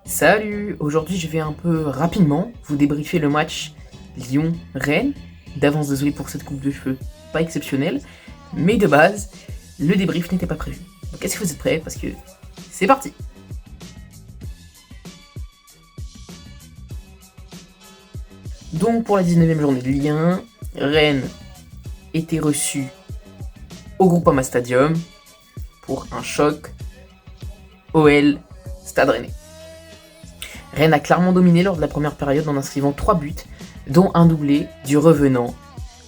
Salut! Aujourd'hui, je vais un peu rapidement vous débriefer le match Lyon-Rennes. D'avance, désolé pour cette coupe de cheveux pas exceptionnelle, mais de base, le débrief n'était pas prévu. Donc, est-ce que vous êtes prêts? Parce que c'est parti! Donc, pour la 19e journée de Ligue 1, Rennes était reçu au Groupama Stadium pour un choc OL Stade Rennais. Rennes a clairement dominé lors de la première période en inscrivant 3 buts, dont un doublé du revenant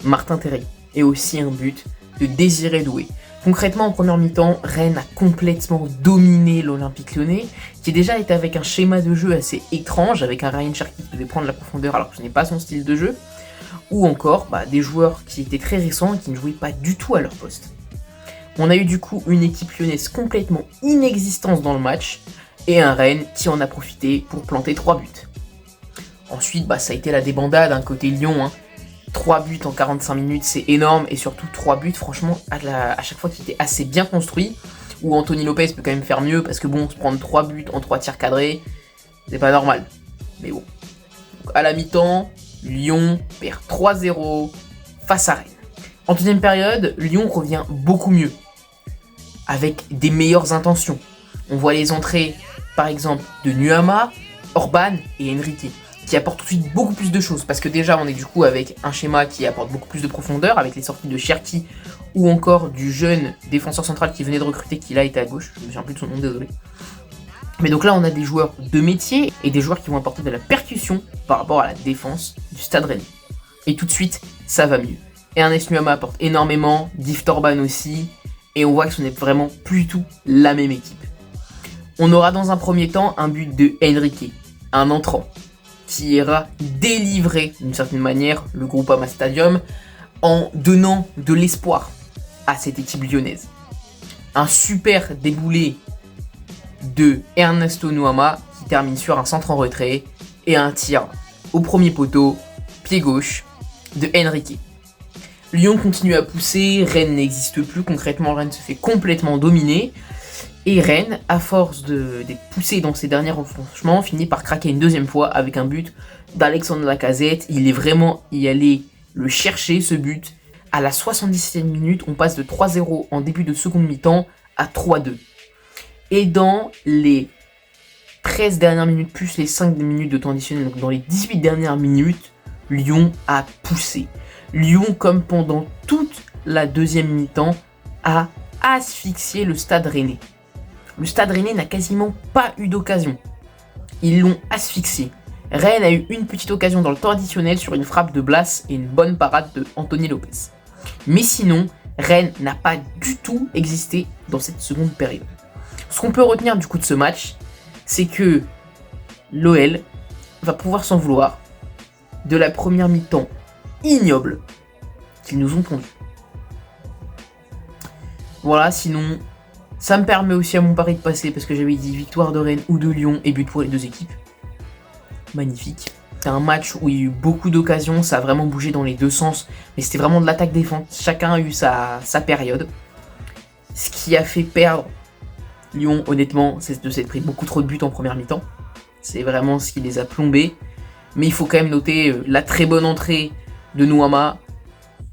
Martin Terrier, et aussi un but de Désiré Doué. Concrètement, en première mi-temps, Rennes a complètement dominé l'Olympique Lyonnais, qui déjà était avec un schéma de jeu assez étrange, avec un Ryan Cherki qui devait prendre la profondeur alors que ce n'est pas son style de jeu, ou encore des joueurs qui étaient très récents et qui ne jouaient pas du tout à leur poste. On a eu du coup une équipe lyonnaise complètement inexistante dans le match, et un Rennes qui en a profité pour planter 3 buts. Ensuite, ça a été la débandade côté Lyon. 3 buts en 45 minutes, c'est énorme, et surtout 3 buts, franchement, à chaque fois qui étaient assez bien construits, où Anthony Lopez peut quand même faire mieux, parce que se prendre 3 buts en 3 tirs cadrés, c'est pas normal. Mais bon. Donc, à la mi-temps, Lyon perd 3-0 face à Rennes. En deuxième période, Lyon revient beaucoup mieux, avec des meilleures intentions. On voit les entrées, par exemple, de Nuama, Orban et Enrique, qui apportent tout de suite beaucoup plus de choses, parce que déjà on est du coup avec un schéma qui apporte beaucoup plus de profondeur, avec les sorties de Cherki ou encore du jeune défenseur central qui venait de recruter, qui là était à gauche, je me souviens plus de son nom, désolé. Mais donc là on a des joueurs de métier et des joueurs qui vont apporter de la percussion par rapport à la défense du Stade Rennais. Et tout de suite, ça va mieux. Ernest Nuama apporte énormément, Gift Orban aussi, et on voit que ce n'est vraiment plus du tout la même équipe. On aura dans un premier temps un but de Enrique, un entrant, qui ira délivrer d'une certaine manière le Groupama Stadium en donnant de l'espoir à cette équipe lyonnaise. Un super déboulé de Ernesto Nuama qui termine sur un centre en retrait et un tir au premier poteau, pied gauche, de Enrique. Lyon continue à pousser, Rennes n'existe plus, concrètement Rennes se fait complètement dominer. Et Rennes, à force d'être poussé dans ses derniers renforcements, finit par craquer une deuxième fois avec un but d'Alexandre Lacazette. Il est vraiment y allé le chercher, ce but. À la 77e minute, on passe de 3-0 en début de seconde mi-temps à 3-2. Et dans les 13 dernières minutes, plus les 5 minutes de temps additionnel, donc dans les 18 dernières minutes, Lyon a poussé. Lyon, comme pendant toute la deuxième mi-temps, a asphyxié le Stade Rennais. Le Stade Rennais n'a quasiment pas eu d'occasion. Ils l'ont asphyxié. Rennes a eu une petite occasion dans le temps additionnel sur une frappe de Blas et une bonne parade de Anthony Lopez. Mais sinon, Rennes n'a pas du tout existé dans cette seconde période. Ce qu'on peut retenir du coup de ce match, c'est que l'OL va pouvoir s'en vouloir de la première mi-temps ignoble qu'ils nous ont pondue. Voilà, sinon, ça me permet aussi à mon pari de passer parce que j'avais dit victoire de Rennes ou de Lyon et but pour les deux équipes. Magnifique. C'est un match où il y a eu beaucoup d'occasions, ça a vraiment bougé dans les deux sens, mais c'était vraiment de l'attaque-défense. Chacun a eu sa période. Ce qui a fait perdre Lyon, honnêtement, c'est de s'être pris beaucoup trop de buts en première mi-temps. C'est vraiment ce qui les a plombés. Mais il faut quand même noter la très bonne entrée de Nuama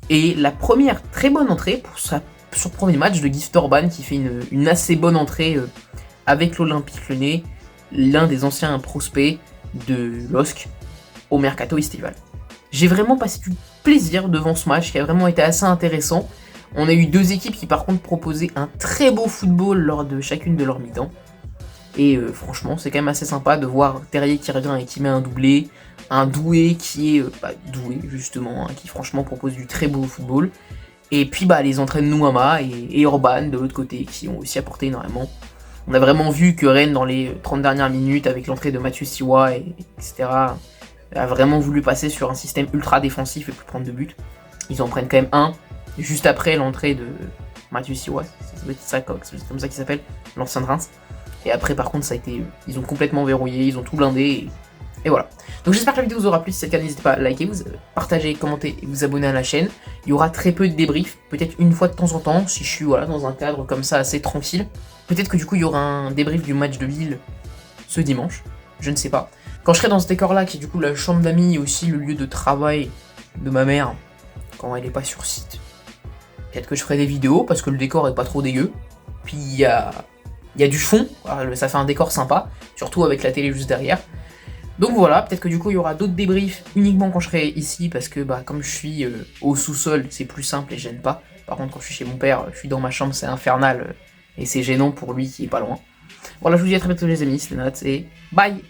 et la première très bonne entrée pour sa sur le premier match de Gift Orban qui fait une assez bonne entrée avec l'Olympique Lyonnais, l'un des anciens prospects de LOSC au mercato estival. J'ai vraiment passé du plaisir devant ce match qui a vraiment été assez intéressant. On a eu deux équipes qui par contre proposaient un très beau football lors de chacune de leurs mi-temps. Et franchement c'est quand même assez sympa de voir Terrier qui revient et qui met un doublé, un Doué qui est doué justement, qui franchement propose du très beau football. Et puis les entrées de Nuama et Orban de l'autre côté qui ont aussi apporté énormément. On a vraiment vu que Rennes dans les 30 dernières minutes avec l'entrée de Mathieu Siwa etc. a vraiment voulu passer sur un système ultra défensif et plus prendre de buts. Ils en prennent quand même un juste après l'entrée de Mathieu Siwa, c'est comme ça qu'il s'appelle, l'ancien de Reims. Et après par contre ça a été, ils ont complètement verrouillé, ils ont tout blindé et voilà. Donc j'espère que la vidéo vous aura plu. Si c'est le cas, n'hésitez pas à liker, vous partager, commenter et vous abonner à la chaîne. Il y aura très peu de débriefs, peut-être une fois de temps en temps, si je suis dans un cadre comme ça assez tranquille. Peut-être que du coup il y aura un débrief du match de Lille ce dimanche. je ne sais pas. Quand je serai dans ce décor-là, qui est du coup la chambre d'amis et aussi le lieu de travail de ma mère, quand elle est pas sur site, peut-être que je ferai des vidéos, parce que le décor est pas trop dégueu. Puis il y a du fond, ça fait un décor sympa, surtout avec la télé juste derrière. Donc voilà, peut-être que du coup il y aura d'autres débriefs uniquement quand je serai ici, parce que comme je suis au sous-sol, c'est plus simple et je gêne pas. Par contre quand je suis chez mon père, je suis dans ma chambre, c'est infernal, et c'est gênant pour lui qui est pas loin. Voilà, je vous dis à très bientôt les amis, c'était Nat, et bye.